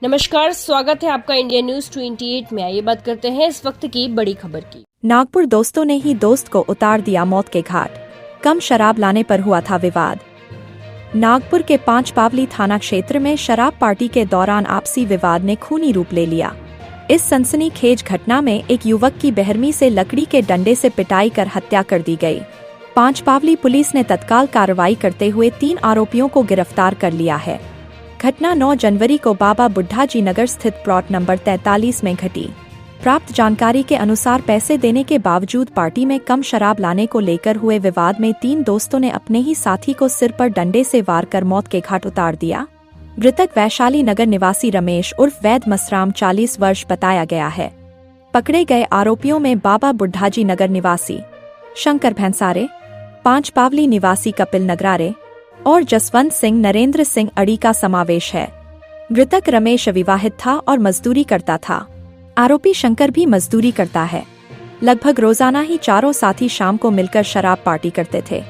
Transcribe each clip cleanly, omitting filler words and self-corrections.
नमस्कार, स्वागत है आपका इंडिया न्यूज 28 में। आइए बात करते हैं इस वक्त की बड़ी खबर की। नागपुर दोस्तों ने ही दोस्त को उतार दिया मौत के घाट, कम शराब लाने पर हुआ था विवाद। नागपुर के पांचपावली थाना क्षेत्र में शराब पार्टी के दौरान आपसी विवाद ने खूनी रूप ले लिया। इस सनसनीखेज घटना में एक युवक की बेरहमी से लकड़ी के डंडे से पिटाई कर हत्या कर दी गई। पांचपावली पुलिस ने तत्काल कार्रवाई करते हुए 3 आरोपियों को गिरफ्तार कर लिया है। घटना 9 जनवरी को बाबा बुड्ढाजी नगर स्थित प्लॉट नंबर 43 में घटी। प्राप्त जानकारी के अनुसार पैसे देने के बावजूद पार्टी में कम शराब लाने को लेकर हुए विवाद में 3 दोस्तों ने अपने ही साथी को सिर पर डंडे से वार कर मौत के घाट उतार दिया। मृतक वैशाली नगर निवासी रमेश उर्फ वैद मसराम 40 वर्ष बताया गया है। पकड़े गए आरोपियों में बाबा बुड्ढाजी नगर निवासी शंकर भैंसारे, पांचपावली निवासी कपिल नगरारे और जसवंत सिंह नरेंद्र सिंह अड़ी का समावेश है। मृतक रमेश अविवाहित था और मजदूरी करता था। आरोपी शंकर भी मजदूरी करता है। लगभग रोजाना ही चारों साथी शाम को मिलकर शराब पार्टी करते थे।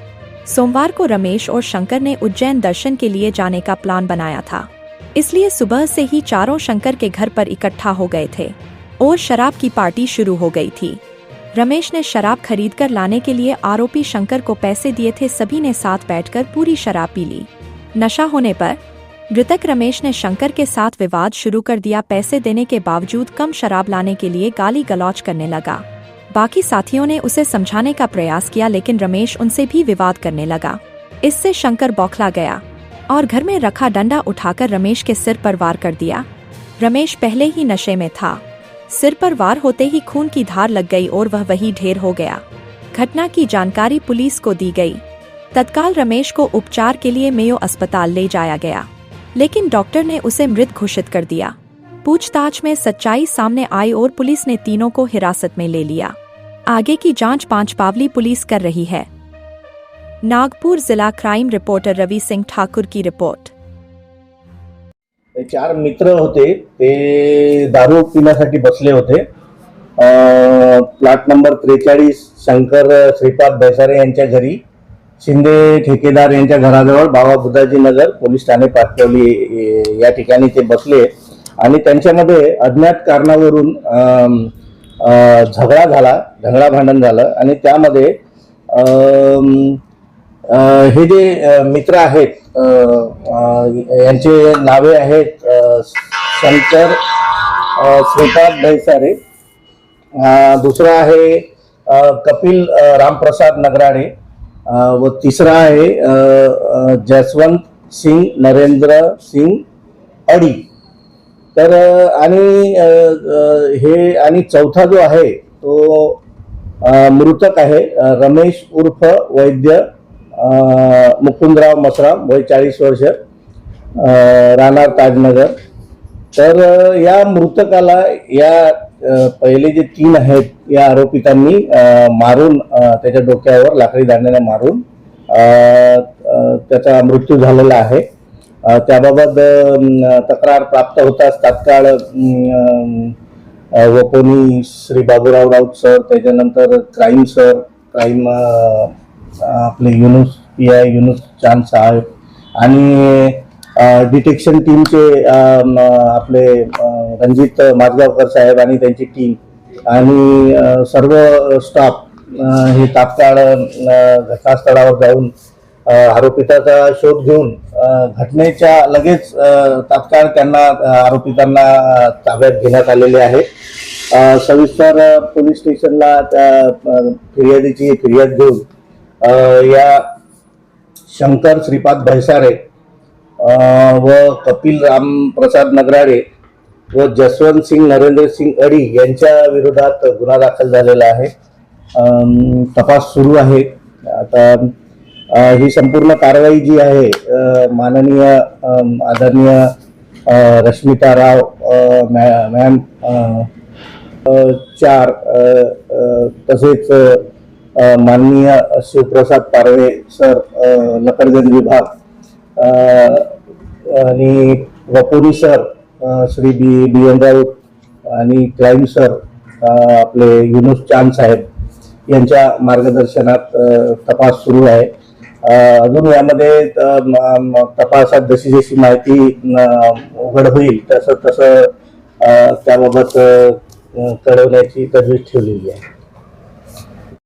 सोमवार को रमेश और शंकर ने उज्जैन दर्शन के लिए जाने का प्लान बनाया था, इसलिए सुबह से ही चारों शंकर के घर पर इकट्ठा हो गए थे और शराब की पार्टी शुरू हो गई थी। रमेश ने शराब खरीदकर लाने के लिए आरोपी शंकर को पैसे दिए थे। सभी ने साथ बैठकर पूरी शराब पी ली। नशा होने पर मृतक रमेश ने शंकर के साथ विवाद शुरू कर दिया। पैसे देने के बावजूद कम शराब लाने के लिए गाली गलौज करने लगा। बाकी साथियों ने उसे समझाने का प्रयास किया, लेकिन रमेश उनसे भी विवाद करने लगा। इससे शंकर बौखला गया और घर में रखा डंडा उठाकर रमेश के सिर पर वार कर दिया। रमेश पहले ही नशे में था। सिर पर वार होते ही खून की धार लग गई और वह वहीं ढेर हो गया। घटना की जानकारी पुलिस को दी गई। तत्काल रमेश को उपचार के लिए मेयो अस्पताल ले जाया गया, लेकिन डॉक्टर ने उसे मृत घोषित कर दिया। पूछताछ में सच्चाई सामने आई और पुलिस ने तीनों को हिरासत में ले लिया। आगे की जांच पांचपावली पुलिस कर रही है। नागपुर जिला क्राइम रिपोर्टर रवि सिंह ठाकुर की रिपोर्ट। 4 मित्र होते, ते दारू पिण्यासाठी बसले होते। प्लॉट नंबर 43 शंकर श्रीपाद भैसारे यांच्या घरी, शिंदे ठेकेदार यांच्या घराजवळ बाबा बुद्धाजी नगर पोलीस ठाणे पाटवली या ठिकाणी ते बसले आणि त्यांच्यामध्ये अज्ञात कारणावरून झगडा झाला, भांडण झालं आणि त्यामध्ये हे जे मित्र आहेत यांचे नावे आहेत शंकर श्रीपाद भैसारे, दुसरा आहे कपिल रामप्रसाद नगराडे व तिसरा आहे जसवंत सिंह नरेंद्र सिंह अडी। तर आणि हे आणि चौथा जो आहे तो मृतक आहे रमेश उर्फ वैद्य मुकुंदराव मसराम, वय 40 वर्ष, राहणार ताजनगर। तर या मृतकाला या पहिले जे 3 आहेत या आरोपितांनी मारून, त्याच्या डोक्यावर लाकडी दांड्याने मारून त्याचा मृत्यू झालेला आहे। त्याबाबत तक्रार प्राप्त होताच तात्काळ वपोनी श्री बाबूराव राऊत सर, त्याच्यानंतर क्राईम आपले PI युनुस चांद साहेब आणि डिटेक्शन टीमचे आपले रणजित माजगावकर साहेब आणि त्यांची टीम आणि सर्व स्टाफ हे तात्काळ घटनास्थळावर जाऊन आरोपिताचा शोध घेऊन घटनेच्या लगेच तात्काळ त्यांना आरोपितांना ताब्यात घेण्यात आलेले आहे। सविस्तर पोलीस स्टेशनला फिर्यादीची फिर्याद घेऊन या शंकर श्रीपाद भैसारे व कपिल रामप्रसाद नगराडे व जसवंत सिंह नरेंद्र सिंह अडी यांच्या विरोधात गुन्हा दाखल झालेला आहे। तपास सुरू आहे। आता ही संपूर्ण कारवाई जी आहे माननीय आदरणीय रश्मिता राव मॅम 4 तसेच माननीय शिवप्रसाद पारवे सर नकरगंज विभाग आणि वपुरी सर श्री BN राऊत आणि क्राईम सर आपले युनुस चांद साहेब यांच्या मार्गदर्शनात तपास सुरू आहे। अजून यामध्ये तपासात जशी जशी माहिती उघड होईल तसं तसं त्याबाबत कळवण्याची तजवीज ठेवलेली आहे.